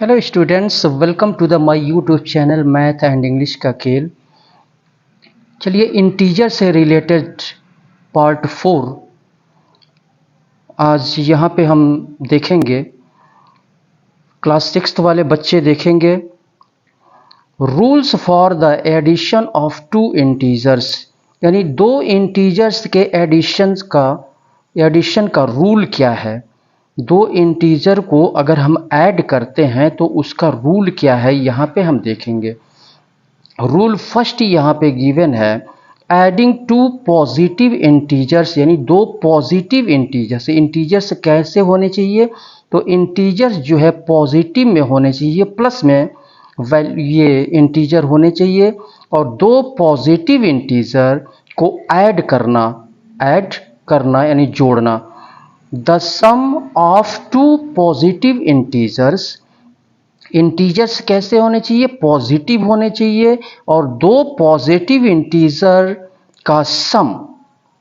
Hello students, welcome to the my YouTube channel math and English का खेल। चलिए integer से रिलेटेड पार्ट 4 आज यहाँ पे हम देखेंगे। क्लास 6 वाले बच्चे देखेंगे rules for the addition of two integers, यानी दो इंटीजर्स के एडिशन का रूल क्या है। दो इंटीजर को अगर हम ऐड करते हैं तो उसका रूल क्या है, यहाँ पे हम देखेंगे। रूल फर्स्ट यहाँ पे गिवन है, एडिंग टू पॉजिटिव इंटीजर्स, यानी दो पॉजिटिव इंटीजर्स। इंटीजर्स कैसे होने चाहिए, तो इंटीजर्स जो है पॉजिटिव में होने चाहिए, प्लस में ये इंटीजर होने चाहिए, और दो पॉजिटिव इंटीजर को ऐड करना यानी जोड़ना। The sum of two positive integers कैसे होने चाहिए, पॉजिटिव होने चाहिए, और दो पॉजिटिव इंटीजर का सम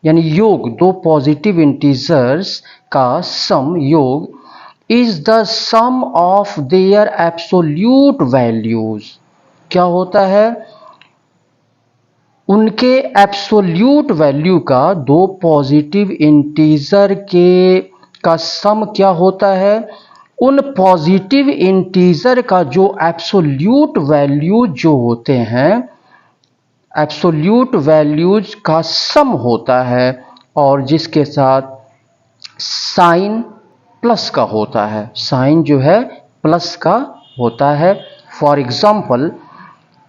यानी योग, दो पॉजिटिव इंटीजर्स का सम योग is the sum of their absolute values. क्या होता है, उनके एब्सोल्यूट वैल्यू का, दो पॉजिटिव इंटीजर का सम क्या होता है, उन पॉजिटिव इंटीजर का जो एब्सोल्यूट वैल्यू जो होते हैं, एब्सोल्यूट वैल्यूज का सम होता है, और जिसके साथ साइन प्लस का होता है, साइन जो है प्लस का होता है। फॉर एग्जाम्पल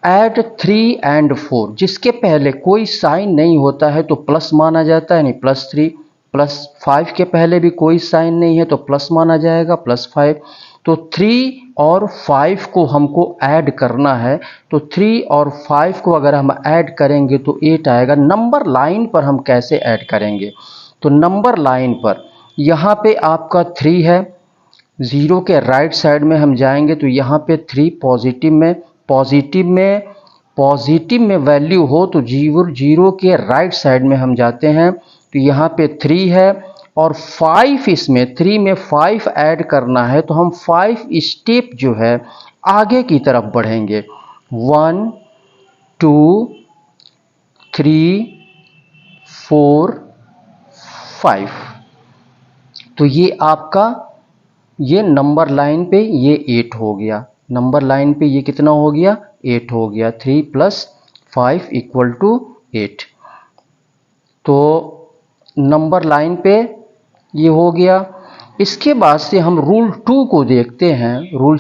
एड 3 एंड 4, जिसके पहले कोई साइन नहीं होता है तो प्लस माना जाता है, यानी +3, +5 के पहले भी कोई साइन नहीं है तो प्लस माना जाएगा, +5। तो 3 और 5 को हमको ऐड करना है, तो 3 और 5 को अगर हम ऐड करेंगे तो 8 आएगा। नंबर लाइन पर हम कैसे ऐड करेंगे, तो नंबर लाइन पर यहाँ पे आपका 3 है, 0 के राइट साइड में हम जाएंगे तो यहाँ पे 3 पॉजिटिव में वैल्यू हो तो 0 के राइट साइड में हम जाते हैं, तो यहाँ पे 3 है, और 5 इसमें 3 में 5 ऐड करना है, तो हम 5 स्टेप जो है आगे की तरफ बढ़ेंगे। 1 2 3 4 5, तो ये आपका ये नंबर लाइन पे ये 8 हो गया। नंबर लाइन पे ये कितना हो गया, 8 हो गया। 3 + 5 = 8। तो नंबर लाइन पे ये हो गया। इसके बाद से हम रूल 2 को देखते हैं, रूल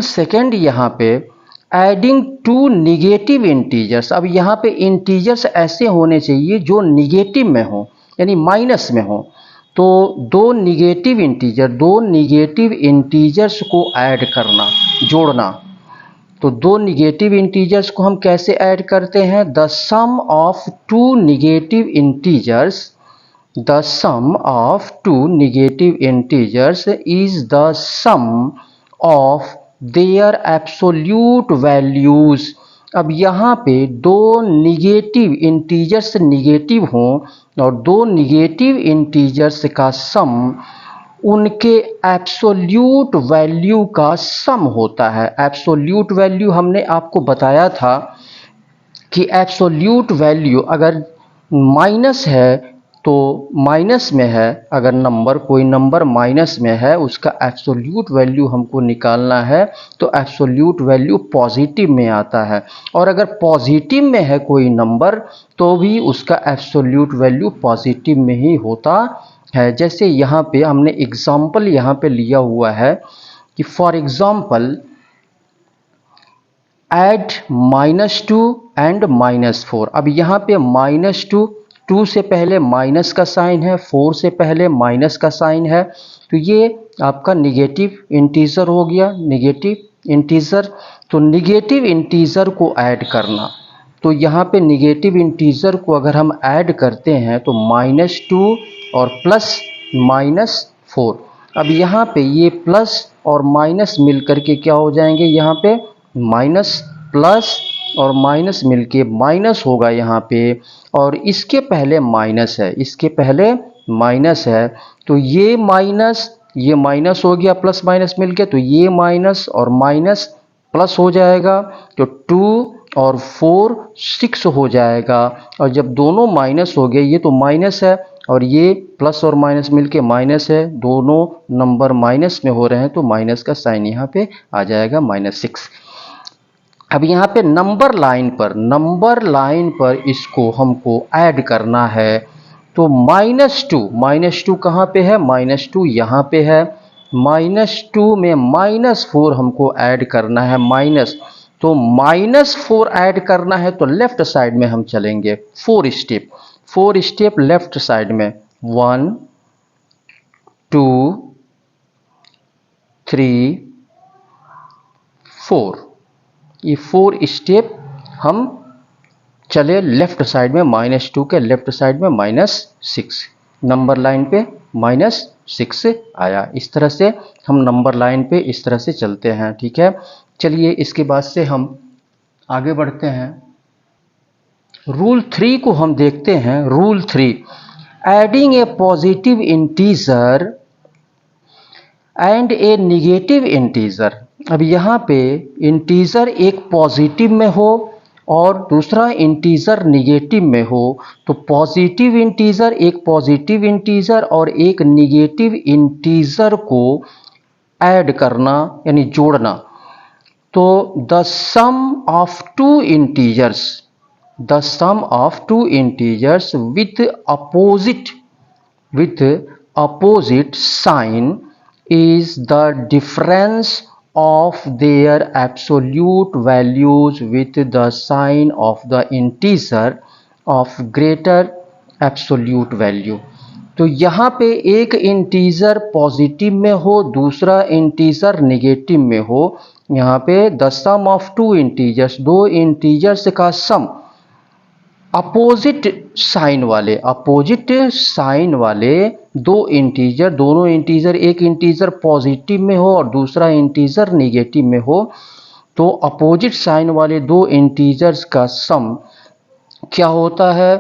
सेकंड यहाँ पे एडिंग टू निगेटिव इंटीजर्स। अब यहाँ पे इंटीजर्स ऐसे होने चाहिए जो निगेटिव में हो, यानी माइनस में हो। तो दो निगेटिव इंटीजर्स को ऐड करना, जोड़ना। तो दो निगेटिव इंटीजर्स को हम कैसे ऐड करते हैं, the sum of two negative integers is the sum of their absolute values. अब यहाँ पे दो निगेटिव इंटीजर्स निगेटिव हों और दो निगेटिव इंटीजर्स का सम उनके एब्सोल्यूट वैल्यू का सम होता है। एब्सोल्यूट वैल्यू हमने आपको बताया था कि एब्सोल्यूट वैल्यू अगर माइनस है तो माइनस में है, अगर कोई नंबर माइनस में है उसका एब्सोल्यूट वैल्यू हमको निकालना है तो एब्सोल्यूट वैल्यू पॉजिटिव में आता है, और अगर पॉजिटिव में है कोई नंबर तो भी उसका एब्सोल्यूट वैल्यू पॉजिटिव में ही होता है। जैसे यहाँ पे हमने एग्जाम्पल यहाँ पे लिया हुआ है कि फॉर एग्जाम्पल ऐड -2 एंड -4। अब यहाँ पे -2 से पहले माइनस का साइन है, 4 से पहले माइनस का साइन है, तो ये आपका निगेटिव इंटीजर हो गया, निगेटिव इंटीजर। तो निगेटिव इंटीजर को ऐड करना, तो यहाँ पे निगेटिव इंटीजर को अगर हम ऐड करते हैं तो -2 और प्लस -4। अब यहाँ पे ये प्लस और माइनस मिल करके क्या हो जाएंगे, यहाँ पे माइनस प्लस और माइनस मिलके माइनस होगा यहाँ पे, और इसके पहले माइनस है, तो ये माइनस ये माइनस हो गया प्लस माइनस मिलके, तो ये माइनस और माइनस प्लस हो जाएगा, तो 2 और 4 6 हो जाएगा। और जब दोनों माइनस हो गए, ये तो माइनस है और ये प्लस और माइनस मिलके माइनस है, दोनों नंबर माइनस में हो रहे हैं, तो माइनस का साइन यहाँ पे आ जाएगा -6। अब यहाँ पे नंबर लाइन पर इसको हमको ऐड करना है, तो -2 कहाँ पे है, -2 यहाँ पे है, -2 में -4 हमको ऐड करना है, तो -4 ऐड करना है, तो लेफ्ट साइड में हम चलेंगे 4 स्टेप लेफ्ट साइड में, 1 2 3 4, ये 4 स्टेप हम चले लेफ्ट साइड में, -2 के लेफ्ट साइड में -6, नंबर लाइन पे -6 आया। इस तरह से हम नंबर लाइन पे इस तरह से चलते हैं, ठीक है। चलिए इसके बाद से हम आगे बढ़ते हैं। रूल 3 को हम देखते हैं। Rule 3, adding A positive integer and A negative integer. अब यहाँ पे इंटीजर एक पॉजिटिव में हो और दूसरा इंटीजर निगेटिव में हो, तो पॉजिटिव इंटीजर, एक पॉजिटिव इंटीजर और एक निगेटिव इंटीजर को ऐड करना यानी जोड़ना, तो the sum of two integers with opposite sign is the difference of their absolute values with the sign of the integer of greater absolute value। तो यहाँ पे एक इंटीजर पॉजिटिव में हो, दूसरा इंटीजर निगेटिव में हो। यहाँ पे the sum of two integers, दो इंटीजर्स का सम अपोजिट साइन वाले दो इंटीजर, दोनों इंटीजर, एक इंटीजर पॉजिटिव में हो और दूसरा इंटीजर निगेटिव में हो, तो अपोजिट साइन वाले दो इंटीजर्स का सम क्या होता है,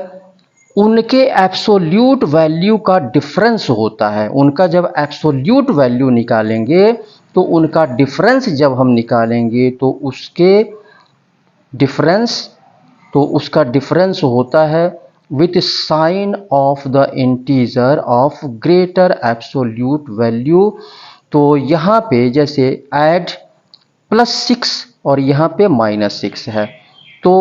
उनके एब्सोल्यूट वैल्यू का डिफरेंस होता है। उनका जब एब्सोल्यूट वैल्यू निकालेंगे, तो उनका डिफरेंस जब हम निकालेंगे, तो उसका डिफरेंस होता है with sign of the integer of greater absolute value. तो यहाँ पे जैसे ऐड +6 और यहाँ पे -6 है, तो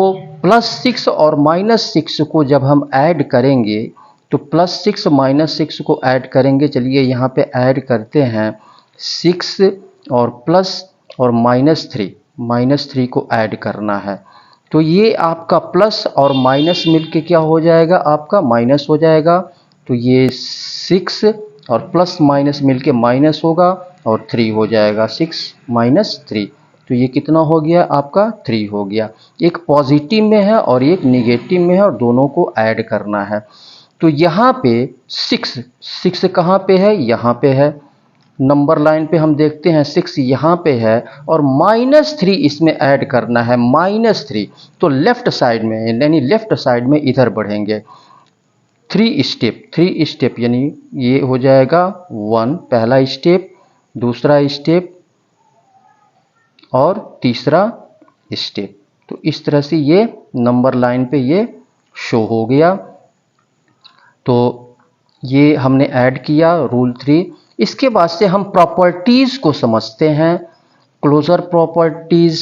+6 और -6 को जब हम ऐड करेंगे, तो +6 -6 को ऐड करेंगे। चलिए यहाँ पे ऐड करते हैं, 6 और प्लस और -3 को ऐड करना है, तो ये आपका प्लस और माइनस मिलके क्या हो जाएगा, आपका माइनस हो जाएगा। तो ये 6 और प्लस माइनस मिलके माइनस होगा और 3 हो जाएगा, 6 - 3, तो ये कितना हो गया, आपका 3 हो गया। एक पॉजिटिव में है और एक निगेटिव में है और दोनों को ऐड करना है। तो यहाँ पे 6 कहाँ पे है, यहाँ पे है। नंबर लाइन पे हम देखते हैं 6 यहाँ पे है और -3 इसमें ऐड करना है, -3, तो लेफ्ट साइड में यानी लेफ्ट साइड में इधर बढ़ेंगे 3 स्टेप यानी ये हो जाएगा 1 पहला स्टेप, दूसरा स्टेप और तीसरा स्टेप। तो इस तरह से ये नंबर लाइन पे ये शो हो गया। तो ये हमने ऐड किया रूल 3। इसके बाद से हम प्रॉपर्टीज को समझते हैं, closure properties,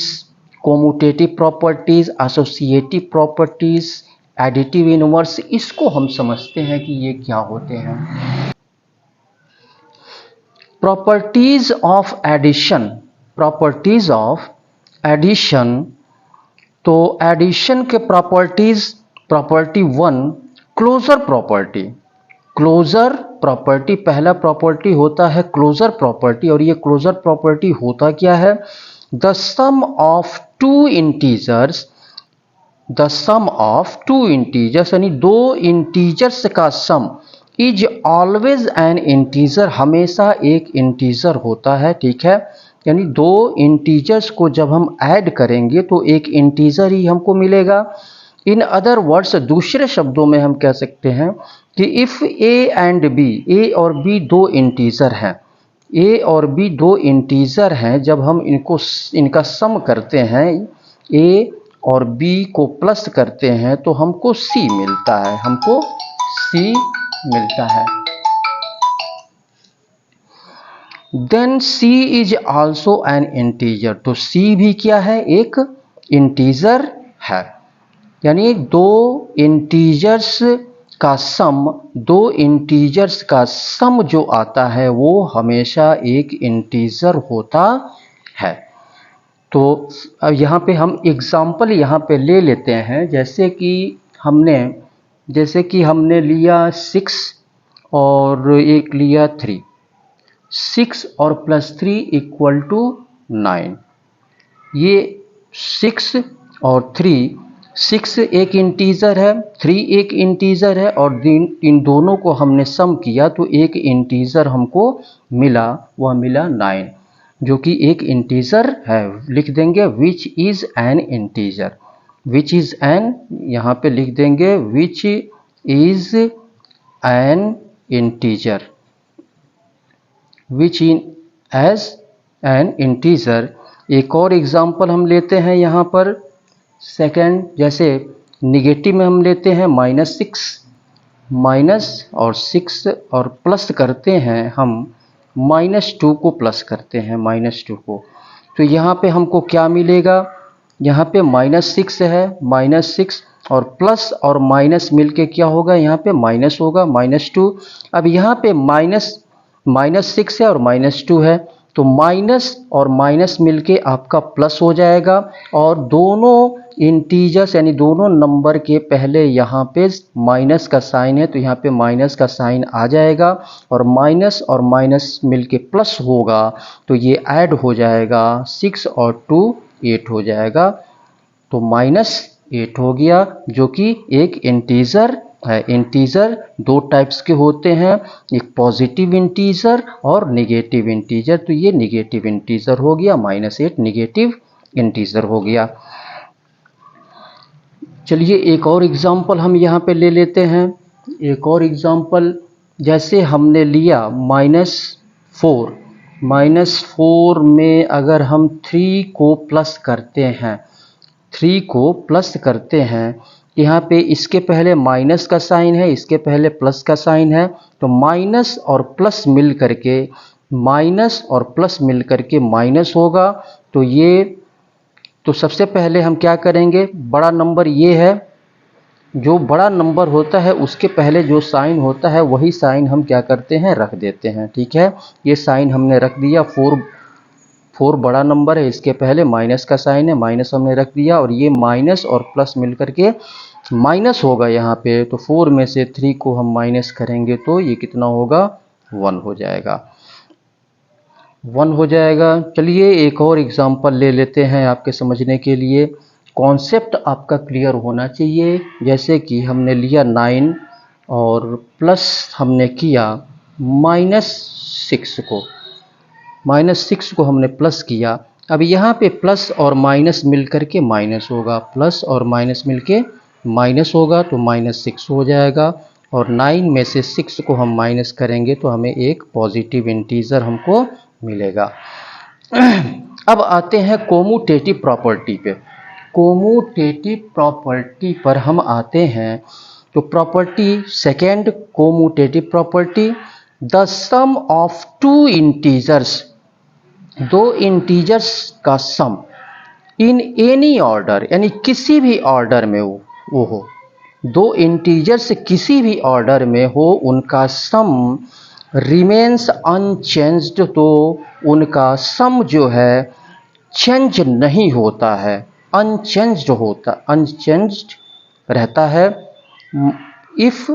commutative properties, associative properties, additive inverse, इसको हम समझते हैं कि ये क्या होते हैं। प्रॉपर्टीज ऑफ एडिशन, तो एडिशन के प्रॉपर्टी 1, क्लोजर प्रॉपर्टी पहला प्रॉपर्टी होता है क्लोजर प्रॉपर्टी। और ये क्लोजर प्रॉपर्टी होता क्या है, the sum of two integers यानी दो इंटीजर्स का sum is always an integer, हमेशा एक इंटीजर होता है, ठीक है। यानी दो इंटीजर्स को जब हम ऐड करेंगे तो एक इंटीजर ही हमको मिलेगा। इन अदर वर्ड्स, दूसरे शब्दों में हम कह सकते हैं कि इफ़ ए एंड बी, ए और बी दो इंटीजर हैं, ए और बी दो इंटीजर हैं, जब हम इनका सम करते हैं, ए और बी को प्लस करते हैं तो हमको सी मिलता है, हमको सी मिलता है। Then C is also an integer, तो सी भी क्या है, एक इंटीजर है। यानी दो इंटीजर्स का सम जो आता है वो हमेशा एक इंटीजर होता है। तो अब यहाँ पे हम एग्जाम्पल यहाँ पे ले लेते हैं, जैसे कि हमने लिया 6 और एक लिया 3, 6 और +3 इक्वल टू 9। ये 6 और 3, 6 एक इंटीजर है, 3 एक इंटीजर है, और इन दोनों को हमने सम किया तो एक इंटीजर हमको मिला, वह मिला 9, जो कि एक इंटीजर है। लिख देंगे which is an integer, which is an, यहाँ पे लिख देंगे which is an integer, which in as an integer. एक और एग्जाम्पल हम लेते हैं यहाँ पर सेकंड, जैसे निगेटिव में हम लेते हैं -6, माइनस और 6 और प्लस करते हैं हम, -2 को प्लस करते हैं, -2 को, तो यहाँ पे हमको क्या मिलेगा, यहाँ पे -6 है, -6 और प्लस और माइनस मिलके क्या होगा, यहाँ पे माइनस होगा, -2। अब यहाँ पे -6 है और -2 है, तो माइनस और माइनस मिलके आपका प्लस हो जाएगा, और दोनों इंटीजर्स यानी दोनों नंबर के पहले यहाँ पे माइनस का साइन है, तो यहाँ पे माइनस का साइन आ जाएगा, और माइनस मिलके प्लस होगा, तो ये ऐड हो जाएगा, 6 और 2 8 हो जाएगा, तो -8 हो गया, जो कि एक इंटीजर है। इंटीजर दो टाइप्स के होते हैं, एक पॉजिटिव इंटीजर और नेगेटिव इंटीजर, तो ये नेगेटिव इंटीजर हो गया, -8 नेगेटिव इंटीजर हो गया। चलिए एक और एग्जांपल हम यहाँ पे ले लेते हैं, एक और एग्जांपल, जैसे हमने लिया -4, -4 में अगर हम 3 को प्लस करते हैं, 3 को प्लस करते हैं, यहाँ पे इसके पहले माइनस का साइन है, इसके पहले प्लस का साइन है, तो माइनस और प्लस मिल करके माइनस होगा। तो सबसे पहले हम क्या करेंगे, बड़ा नंबर ये है, जो बड़ा नंबर होता है उसके पहले जो साइन होता है वही साइन हम क्या करते हैं, रख देते हैं। ठीक है, ये साइन हमने रख दिया, 4 बड़ा नंबर है, इसके पहले माइनस का साइन है, माइनस हमने रख दिया, और ये माइनस और प्लस मिलकर के माइनस होगा यहाँ पे, तो 4 में से 3 को हम माइनस करेंगे तो ये कितना होगा, 1 हो जाएगा, 1 हो जाएगा। चलिए एक और एग्जांपल ले लेते हैं आपके समझने के लिए, कॉन्सेप्ट आपका क्लियर होना चाहिए। जैसे कि हमने लिया 9 और प्लस हमने किया -6 को, -6 को हमने प्लस किया, अब यहाँ पे प्लस और माइनस मिल करके माइनस होगा, प्लस और माइनस मिलके माइनस होगा, तो -6 हो जाएगा, और 9 में से 6 को हम माइनस करेंगे तो हमें एक पॉजिटिव इंटीजर हमको मिलेगा। अब आते हैं कोमूटेटिव प्रॉपर्टी पे, कोमूटेटिव प्रॉपर्टी पर हम आते हैं, तो property second, commutative property, the sum of two integers, दो इंटीजर्स का सम इन एनी ऑर्डर, यानी किसी भी ऑर्डर में वो हो, दो इंटीजर्स किसी भी ऑर्डर में हो, उनका सम रिमेन्स अनचेंज्ड, तो उनका सम जो है चेंज नहीं होता है, अनचेंज्ड रहता है। इफ,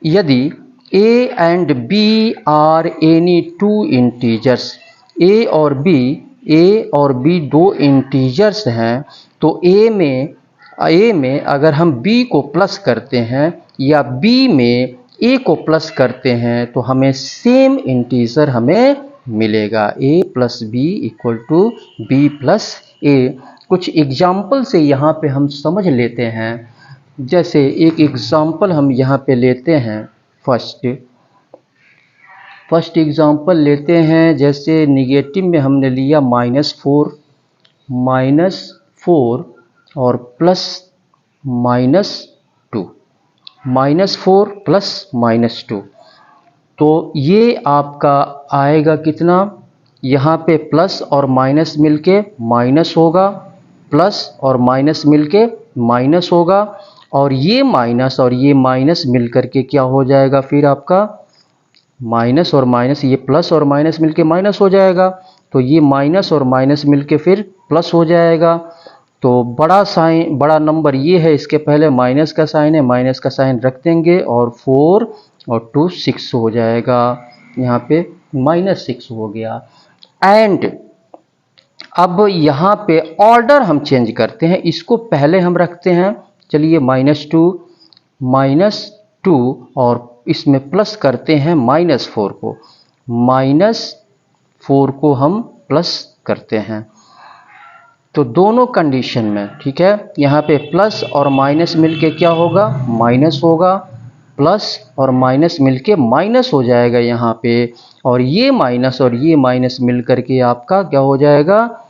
यदि A and B are any two integers, A और B दो इंटीजर्स हैं, तो A में अगर हम B को प्लस करते हैं या B में A को प्लस करते हैं तो हमें सेम इंटीजर हमें मिलेगा, A plus B equal to B plus A। कुछ एग्जाम्पल से यहाँ पे हम समझ लेते हैं, जैसे एक एग्जाम्पल हम यहाँ पे लेते हैं, फर्स्ट फर्स्ट एग्जांपल लेते हैं, जैसे निगेटिव में हमने लिया -4 और +-2, -4 +-2, तो ये आपका आएगा कितना, यहाँ पे प्लस और माइनस मिलके माइनस होगा, प्लस और माइनस मिलके माइनस होगा, और ये माइनस मिल करके क्या हो जाएगा, फिर आपका माइनस और माइनस, ये प्लस और माइनस मिलके माइनस हो जाएगा, तो ये माइनस और माइनस मिलके फिर प्लस हो जाएगा। तो बड़ा नंबर ये है, इसके पहले माइनस का साइन है, माइनस का साइन रख देंगे, और 4 और 2 6 हो जाएगा, यहाँ पे -6 हो गया। एंड अब यहाँ पे ऑर्डर हम चेंज करते हैं, इसको पहले हम रखते हैं, चलिए -2 और इसमें प्लस करते हैं -4 को, -4 को हम प्लस करते हैं, तो दोनों कंडीशन में ठीक है, यहाँ पे प्लस और माइनस मिलके क्या होगा, माइनस होगा, प्लस और माइनस मिलके माइनस हो जाएगा यहाँ पे, और ये माइनस मिल करके आपका क्या हो जाएगा,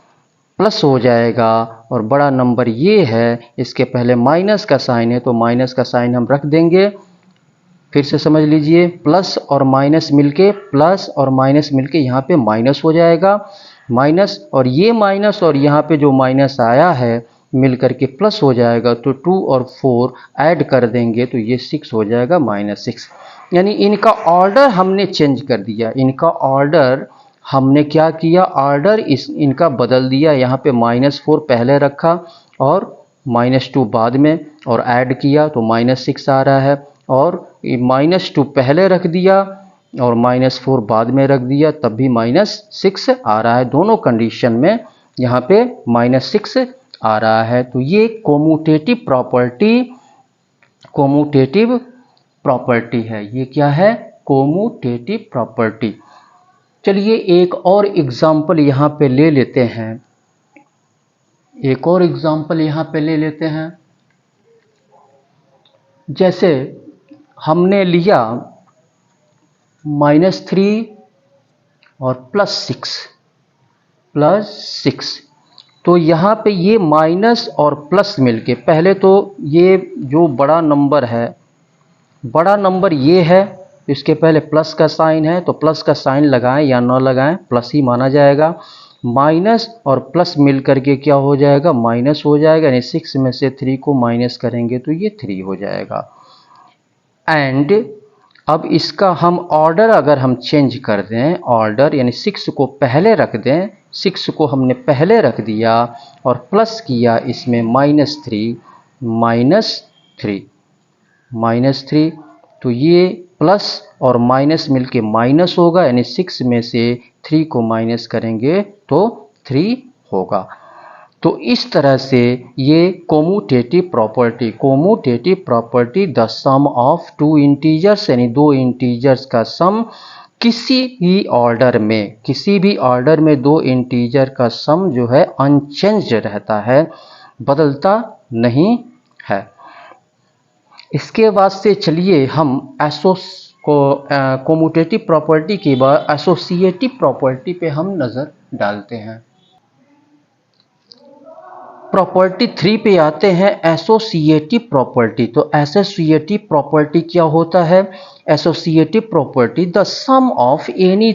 प्लस हो जाएगा। और बड़ा नंबर ये है, इसके पहले माइनस का साइन है, तो माइनस का साइन हम रख देंगे, फिर से समझ लीजिए, प्लस और माइनस मिलके यहाँ पे माइनस हो जाएगा, माइनस और यहाँ पे जो माइनस आया है मिल करके प्लस हो जाएगा, तो 2 और 4 ऐड कर देंगे तो ये 6 हो जाएगा, -6। यानी इनका ऑर्डर हमने चेंज कर दिया, इनका ऑर्डर हमने क्या किया, ऑर्डर इनका बदल दिया, यहाँ पे -4 पहले रखा और -2 बाद में, और ऐड किया तो -6 आ रहा है, और -2 पहले रख दिया और -4 बाद में रख दिया, तब भी -6 आ रहा है, दोनों कंडीशन में यहाँ पे -6 आ रहा है। तो ये कोमूटेटिव प्रॉपर्टी है, ये क्या है, कोमूटेटिव प्रॉपर्टी। चलिए एक और एग्जाम्पल यहाँ पे ले लेते हैं, जैसे हमने लिया -3 और +6, तो यहाँ पे ये माइनस और प्लस मिलके, पहले तो ये जो बड़ा नंबर ये है, इसके पहले प्लस का साइन है, तो प्लस का साइन लगाएं या ना लगाएं, प्लस ही माना जाएगा, माइनस और प्लस मिल करके क्या हो जाएगा, माइनस हो जाएगा, यानी 6 में से 3 को माइनस करेंगे तो ये 3 हो जाएगा। एंड अब इसका हम ऑर्डर अगर हम चेंज कर दें, ऑर्डर यानी 6 को पहले रख दें, 6 को हमने पहले रख दिया और प्लस किया इसमें -3, तो ये प्लस और माइनस मिलके माइनस होगा, यानी 6 में से 3 को माइनस करेंगे तो 3 होगा। तो इस तरह से ये commutative property the sum of 2 integers, यानी 2 इंटीजर्स का सम किसी भी ऑर्डर में 2 इंटीजर का सम जो है अनचेंज्ड रहता है, बदलता नहीं है। इसके बाद से चलिए हम कोमूटेटिव प्रॉपर्टी के बाद एसोसिएटिव प्रॉपर्टी पे हम नज़र डालते हैं। प्रॉपर्टी 3 पे आते हैं, एसोसिएटिव प्रॉपर्टी। तो एसोसिएटिव प्रॉपर्टी क्या होता है, associative property the sum of any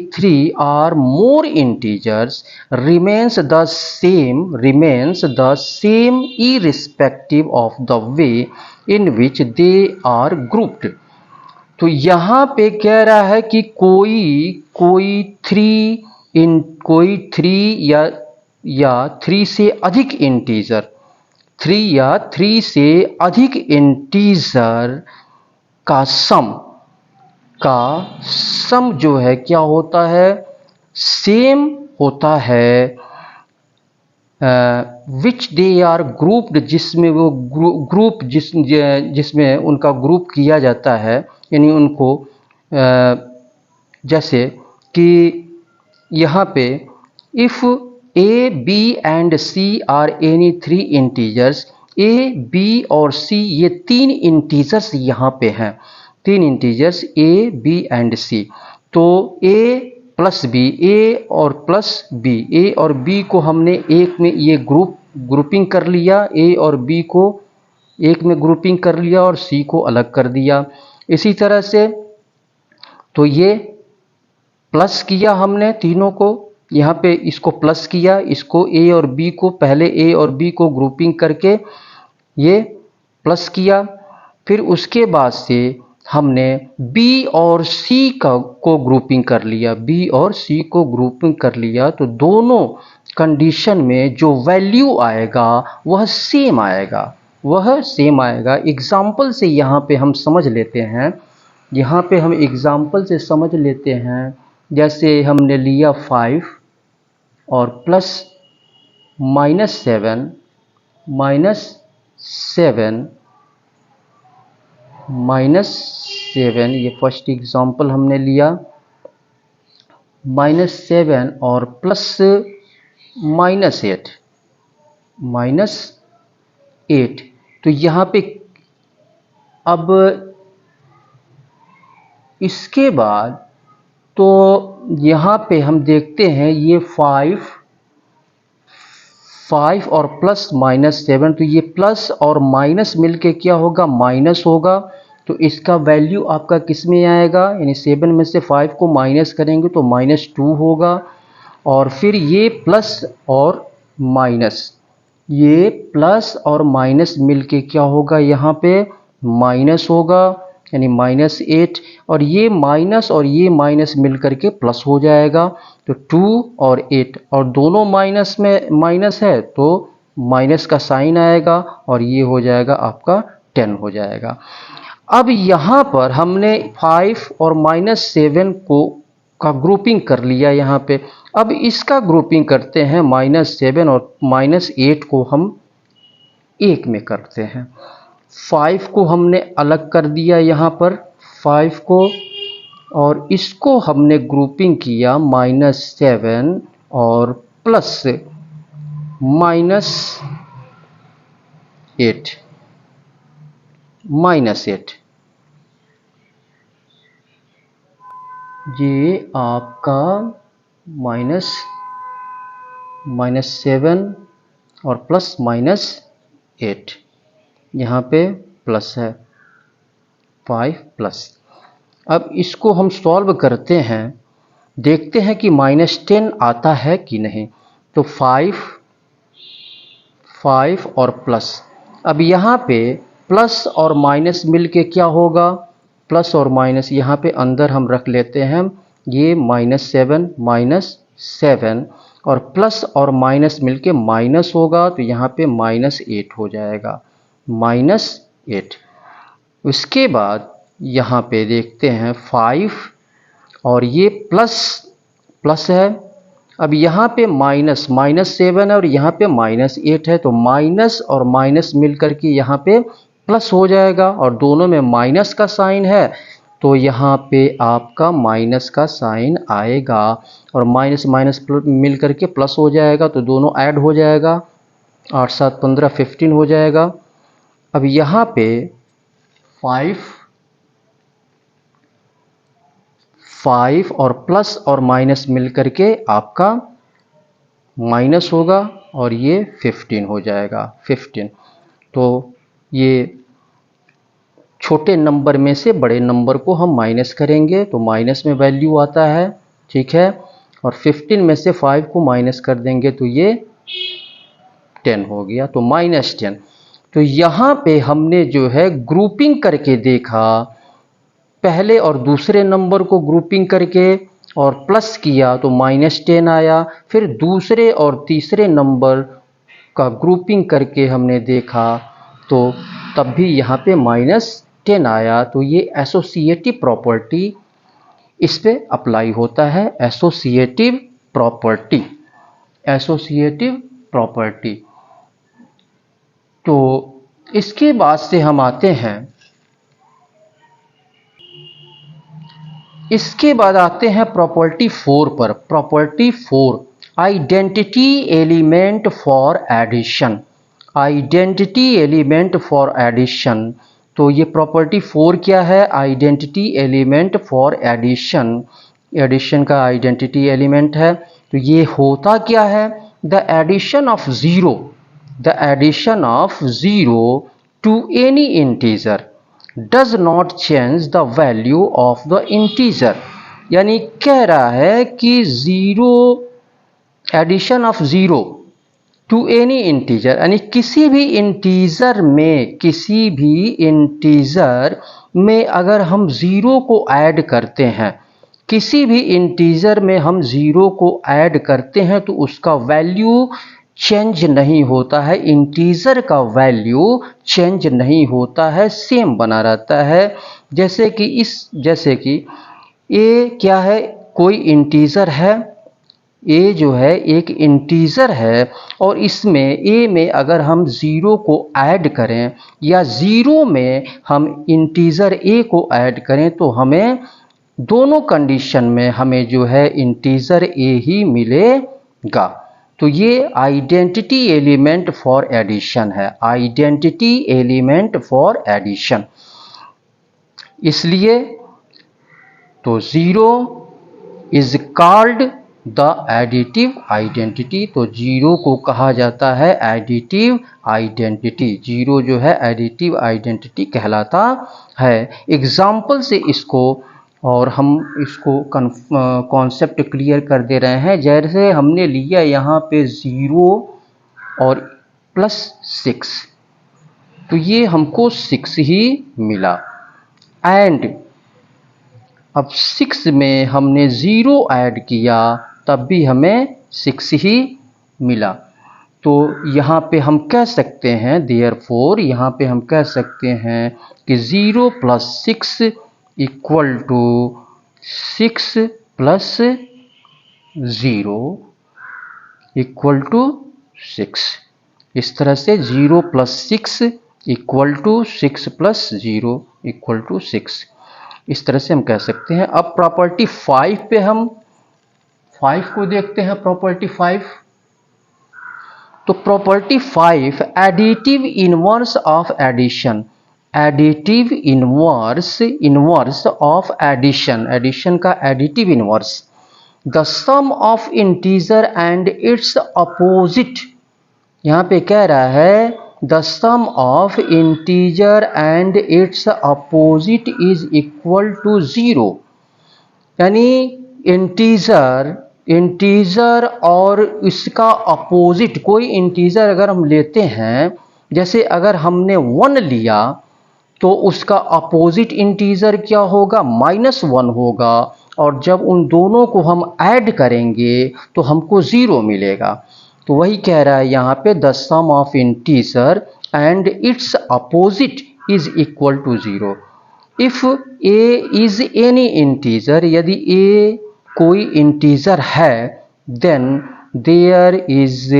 three or more integers remains the same irrespective of the way in which they are grouped। तो यहाँ पे कह रहा है कि कोई 3 या 3 से अधिक इंटीजर, 3 या 3 से अधिक इंटीजर का सम जो है क्या होता है, सेम होता है, विच दे आर ग्रुप्ड, जिसमें वो ग्रुप जिसमें उनका ग्रुप किया जाता है, यानी उनको जैसे कि यहाँ पे if A, B and C are any 3 integers A, B और सी ये तीन इंटीजर्स यहाँ पे हैं, तीन integers A, B and C. तो ए प्लस बी, ए और प्लस बी, ए और बी को हमने एक में ये ग्रुपिंग कर लिया, ए और बी को एक में ग्रुपिंग कर लिया और सी को अलग कर दिया। इसी तरह से तो ये प्लस किया हमने तीनों को, यहाँ पे इसको प्लस किया, इसको ए और बी को, पहले ए और बी को ग्रुपिंग करके ये प्लस किया। फिर उसके बाद से हमने बी और सी को ग्रुपिंग कर लिया, बी और सी को ग्रुपिंग कर लिया। तो दोनों कंडीशन में जो वैल्यू आएगा वह सेम आएगा, वह सेम आएगा। एग्जाम्पल से यहाँ पे हम समझ लेते हैं, यहाँ पे हम एग्जाम्पल से समझ लेते हैं। जैसे हमने लिया 5 और प्लस -7 -7 ये फर्स्ट एग्जाम्पल हमने लिया, -7 और प्लस -8 तो यहाँ पे अब इसके बाद तो यहाँ पे हम देखते हैं ये 5 और प्लस -7, तो ये प्लस और माइनस मिलके क्या होगा, माइनस होगा। तो इसका वैल्यू आपका किस में आएगा, यानी 7 में से 5 को माइनस करेंगे तो -2 होगा। और फिर ये प्लस और माइनस, ये प्लस और माइनस मिलके क्या होगा, यहाँ पे माइनस होगा, यानी -8। और ये माइनस मिल करके प्लस हो जाएगा। तो 2 और 8 और दोनों माइनस में माइनस है तो माइनस का साइन आएगा और ये हो जाएगा आपका 10 हो जाएगा। अब यहाँ पर हमने 5 और -7 को का ग्रुपिंग कर लिया यहाँ पे। अब इसका ग्रुपिंग करते हैं, -7 और -8 को हम एक में करते हैं। 5 को हमने अलग कर दिया यहाँ पर, 5 को, और इसको हमने ग्रुपिंग किया -7 और प्लस -8 ये आपका -7 और प्लस -8 यहाँ पे प्लस है 5 प्लस। अब इसको हम सॉल्व करते हैं, देखते हैं कि -10 आता है कि नहीं। तो 5 और प्लस, अब यहाँ पे प्लस और माइनस मिलके क्या होगा, प्लस और माइनस यहाँ पे अंदर हम रख लेते हैं, ये -7 और प्लस और माइनस मिलके माइनस होगा, तो यहाँ पे -8 हो जाएगा, -8। उसके बाद यहाँ पे देखते हैं 5 और ये प्लस है। अब यहाँ पे -7 है और यहाँ पे -8 है, तो माइनस और माइनस मिलकर के यहाँ पे प्लस हो जाएगा और दोनों में माइनस का साइन है, तो यहाँ पे आपका माइनस का साइन आएगा और माइनस मिल करके प्लस हो जाएगा, तो दोनों ऐड हो जाएगा, 8 7 15 15 हो जाएगा। अब यहाँ पे 5 और प्लस और माइनस मिल करके आपका माइनस होगा और ये 15 हो जाएगा, 15। तो ये छोटे नंबर में से बड़े नंबर को हम माइनस करेंगे तो माइनस में वैल्यू आता है, ठीक है। और 15 में से 5 को माइनस कर देंगे तो ये 10 हो गया, तो -10। तो यहाँ पे हमने जो है ग्रुपिंग करके देखा, पहले और दूसरे नंबर को ग्रुपिंग करके और प्लस किया तो -10 आया। फिर दूसरे और तीसरे नंबर का ग्रुपिंग करके हमने देखा तो तब भी यहाँ पे -10 आया। तो ये एसोसिएटिव प्रॉपर्टी इस पे अप्लाई होता है, एसोसिएटिव प्रॉपर्टी। तो इसके बाद से हम आते हैं, इसके बाद आते हैं प्रॉपर्टी 4 पर। Property 4, identity element for addition. Identity element for addition. तो ये प्रॉपर्टी 4 क्या है? Identity element for addition. Addition का आइडेंटिटी एलिमेंट है। तो ये होता क्या है? The addition of zero, the addition of zero to any integer does not change the value of the integer. यानी कह रहा है कि zero, addition of zero to any integer, यानी किसी भी इंटीजर में, किसी भी इंटीजर में अगर हम ज़ीरो को ऐड करते हैं, किसी भी इंटीजर में हम ज़ीरो को ऐड करते हैं तो उसका वैल्यू चेंज नहीं होता है, इंटीजर का वैल्यू चेंज नहीं होता है, सेम बना रहता है। जैसे कि ए क्या है? कोई इंटीजर है, ए जो है एक इंटीजर है और इसमें ए में अगर हम ज़ीरो को ऐड करें या ज़ीरो में हम इंटीजर ए को ऐड करें तो हमें दोनों कंडीशन में हमें जो है इंटीजर ए ही मिलेगा। तो ये आइडेंटिटी एलिमेंट फॉर एडिशन है, आइडेंटिटी एलिमेंट फॉर एडिशन। इसलिए तो zero is called the additive identity. तो जीरो को कहा जाता है एडिटिव आइडेंटिटी। जीरो जो है एडिटिव आइडेंटिटी कहलाता है। एग्जाम्पल से इसको, और हम इसको कॉन्सेप्ट क्लियर कर दे रहे हैं। जैसे हमने लिया यहाँ पे ज़ीरो और प्लस 6, तो ये हमको 6 ही मिला। एंड अब 6 में हमने ज़ीरो ऐड किया तब भी हमें 6 ही मिला। तो यहाँ पे हम कह सकते हैं, देयरफॉर यहाँ पे हम कह सकते हैं कि 0 + 6 = 6 + 0 = 6। इस तरह से 0 + 6 = 6 + 0 = 6। इस तरह से हम कह सकते हैं। अब प्रॉपर्टी 5 पे हम 5 को देखते हैं। प्रॉपर्टी 5, तो property 5 additive inverse of addition, additive inverse of addition, addition का additive inverse. The sum of integer and its opposite. यहाँ पे कह रहा है the sum of integer and its opposite is equal to 0। यानी इंटीजर और इसका अपोजिट, कोई इंटीजर अगर हम लेते हैं, जैसे अगर हमने 1 लिया तो उसका अपोजिट इंटीजर क्या होगा? -1 होगा। और जब उन दोनों को हम ऐड करेंगे तो हमको 0 मिलेगा। तो वही कह रहा है यहाँ पे the sum of integer and its opposite is equal to 0। If A is any integer, यदि ए कोई इंटीजर है, then there is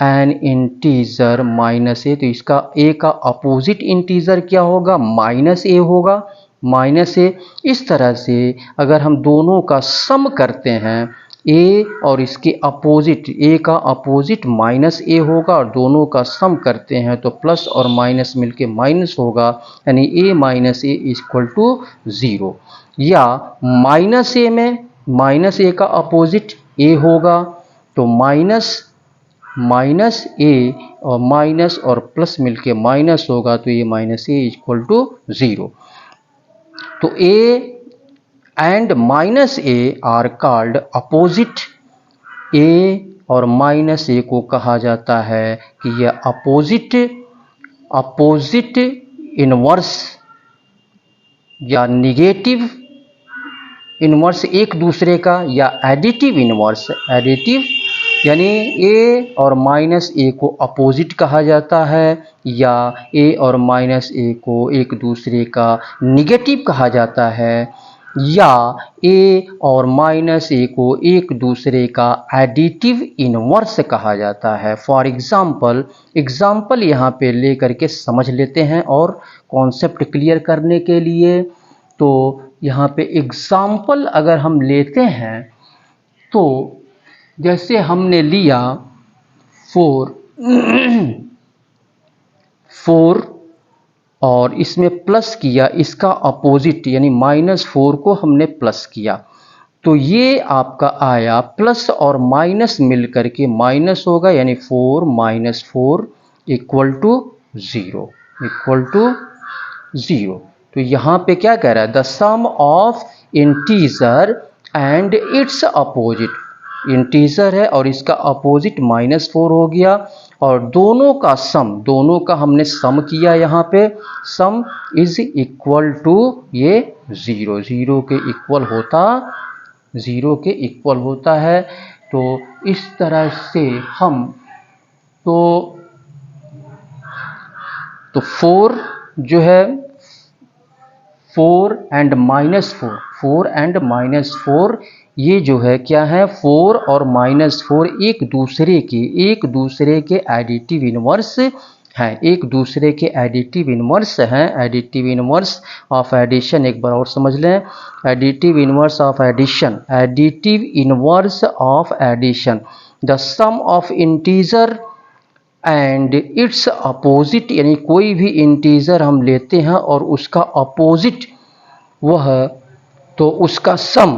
an integer -a। तो इसका a का अपोजिट इंटीजर क्या होगा? -a होगा, -a। इस तरह से अगर हम दोनों का सम करते हैं, a और इसके अपोजिट, a का अपोजिट -a होगा और दोनों का सम करते हैं तो प्लस और माइनस मिलके माइनस होगा, यानी a - a = 0। या -a में -a का अपोजिट a होगा, तो माइनस a और माइनस और प्लस मिलके माइनस होगा, तो ये -a = 0। तो a and -a are called opposite. a और -a को कहा जाता है कि यह अपोजिट इनवर्स या निगेटिव इनवर्स एक दूसरे का, या एडिटिव इनवर्स। एडिटिव यानी a और -a को अपोजिट कहा जाता है, या a और -a को एक दूसरे का निगेटिव कहा जाता है, या a और -a को एक दूसरे का एडिटिव इनवर्स कहा जाता है। फॉर एग्जाम्पल यहाँ पे ले करके समझ लेते हैं और कॉन्सेप्ट क्लियर करने के लिए। तो यहाँ पे एग्जाम्पल अगर हम लेते हैं तो जैसे हमने लिया 4 4 और इसमें प्लस किया, इसका अपोजिट यानी -4 को हमने प्लस किया, तो ये आपका आया प्लस और माइनस मिलकर के माइनस होगा, यानी 4 - 4 इक्वल टू 0, इक्वल टू 0। तो यहाँ पे क्या कह रहा है, the sum of integer and its opposite, integer है और इसका अपोजिट -4 हो गया, और दोनों का सम, दोनों का हमने सम किया, यहाँ पे सम इज इक्वल टू ये 0, 0 के इक्वल होता, 0 के इक्वल होता है। तो इस तरह से हम तो 4 जो है 4 एंड -4, 4 एंड -4 ये जो है क्या है, 4 और -4 एक दूसरे के एडिटिव इनवर्स हैं, एक दूसरे के एडिटिव इनवर्स हैं। एडिटिव इनवर्स ऑफ एडिशन एक बार और समझ लें, additive inverse of addition, additive inverse of addition, the sum of integer and its opposite, यानी कोई भी इंटीजर हम लेते हैं और उसका अपोजिट वह, तो उसका सम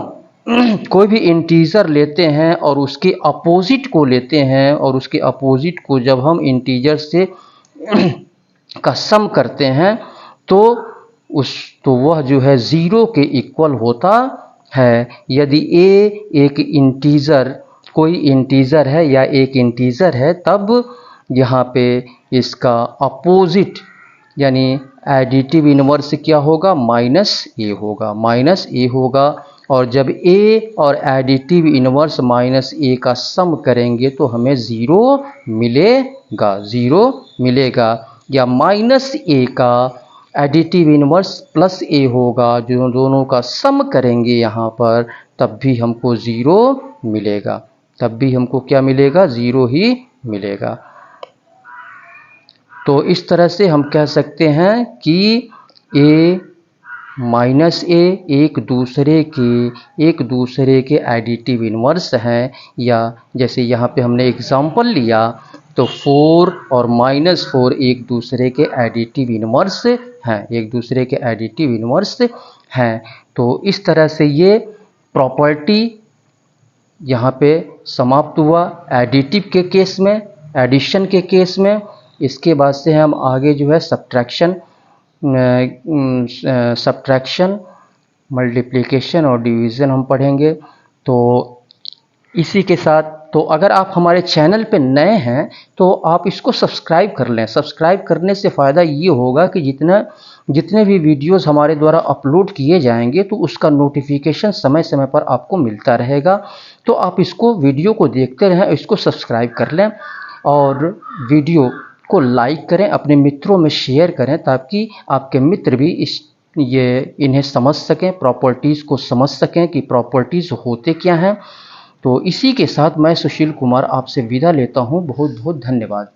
कोई भी इंटीजर लेते हैं और उसके अपोजिट को लेते हैं, और उसके अपोजिट को जब हम इंटीजर से का सम करते हैं तो वह जो है 0 के इक्वल होता है। यदि a एक इंटीजर, कोई इंटीजर है या एक इंटीजर है, तब यहाँ पे इसका अपोजिट यानी एडिटिव इनवर्स क्या होगा, -a होगा, -a होगा। और जब a और एडिटिव इनवर्स -a का सम करेंगे तो हमें 0 मिलेगा, 0 मिलेगा। या -a का एडिटिव इनवर्स +a होगा, जो दोनों का सम करेंगे यहाँ पर, तब भी हमको 0 मिलेगा, तब भी हमको क्या मिलेगा, 0 ही मिलेगा। तो इस तरह से हम कह सकते हैं कि a -a एक दूसरे के एडिटिव इनवर्स हैं। या जैसे यहाँ पे हमने एग्जाम्पल लिया तो 4 और -4 एक दूसरे के एडिटिव इनवर्स हैं, एक दूसरे के एडिटिव इनवर्स हैं। तो इस तरह से ये प्रॉपर्टी यहाँ पे समाप्त हुआ एडिटिव के केस में, एडिशन के केस में। इसके बाद से हम आगे जो है सब्ट्रैक्शन, मल्टीप्लिकेशन और डिवीज़न हम पढ़ेंगे। तो इसी के साथ, तो अगर आप हमारे चैनल पे नए हैं तो आप इसको सब्सक्राइब कर लें। सब्सक्राइब करने से फ़ायदा ये होगा कि जितने भी वीडियोस हमारे द्वारा अपलोड किए जाएंगे तो उसका नोटिफिकेशन समय समय पर आपको मिलता रहेगा। तो आप इसको, वीडियो को देखते रहें, इसको सब्सक्राइब कर लें और वीडियो को लाइक करें, अपने मित्रों में शेयर करें, ताकि आपके मित्र भी इन्हें समझ सकें, प्रॉपर्टीज़ को समझ सकें कि प्रॉपर्टीज़ होते क्या हैं। तो इसी के साथ मैं सुशील कुमार आपसे विदा लेता हूँ। बहुत बहुत धन्यवाद।